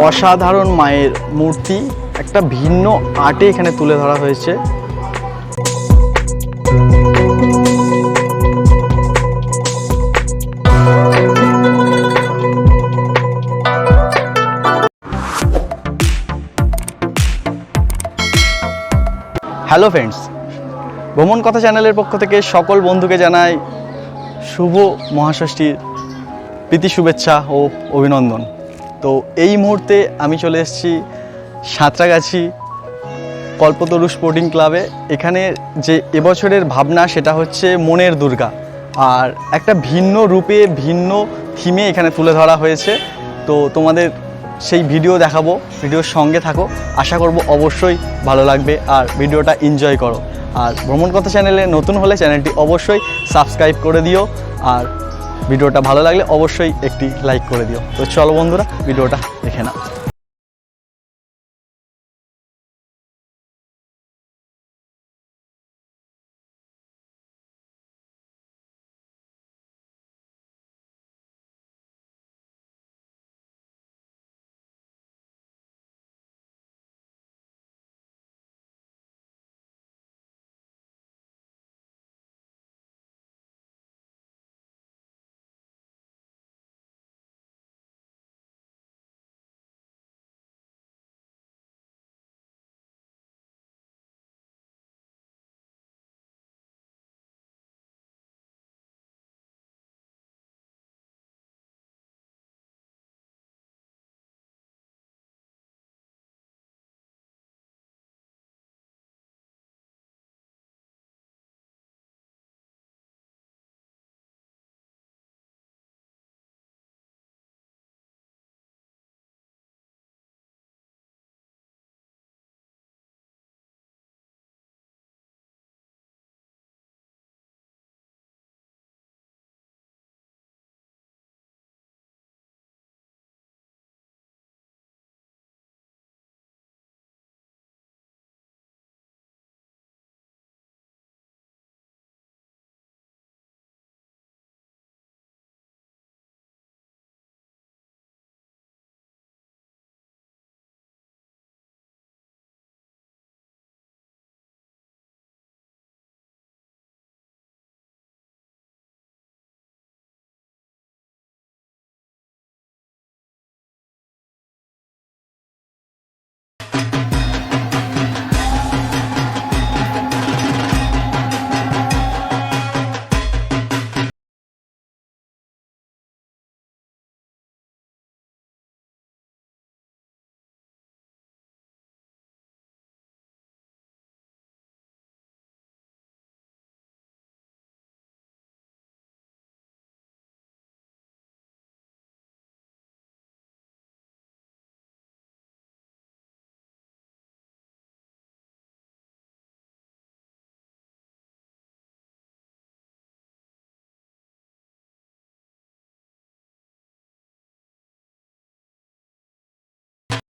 অসাধারণ মায়ের মূর্তি একটা ভিন্ন আর্টে এখানে তুলে ধরা হয়েছে। হ্যালো ফ্রেন্ডস, ভ্রমণ কথা চ্যানেলের পক্ষ থেকে সকল বন্ধুকে জানাই শুভ মহাষষ্ঠীর প্রীতি শুভেচ্ছা ও অভিনন্দন। তো এই মুহূর্তে আমি চলে এসেছি সাঁতরাগাছি কল্পতরু স্পোর্টিং ক্লাবে। এখানে যে এবছরের ভাবনা সেটা হচ্ছে মনের দুর্গা, আর একটা ভিন্ন রূপে ভিন্ন থিমে এখানে তুলে ধরা হয়েছে। তো তোমাদের সেই ভিডিও দেখাবো, ভিডিওর সঙ্গে থাকো, আশা করব অবশ্যই ভালো লাগবে আর ভিডিওটা এনজয় করো। আর ভ্রমণ কথা চ্যানেলে নতুন হলে চ্যানেলটি অবশ্যই সাবস্ক্রাইব করে দিও, আর ভিডিওটা ভালো লাগলে অবশ্যই একটি লাইক করে দিও। তো চলো বন্ধুরা, ভিডিওটা দেখে নাও।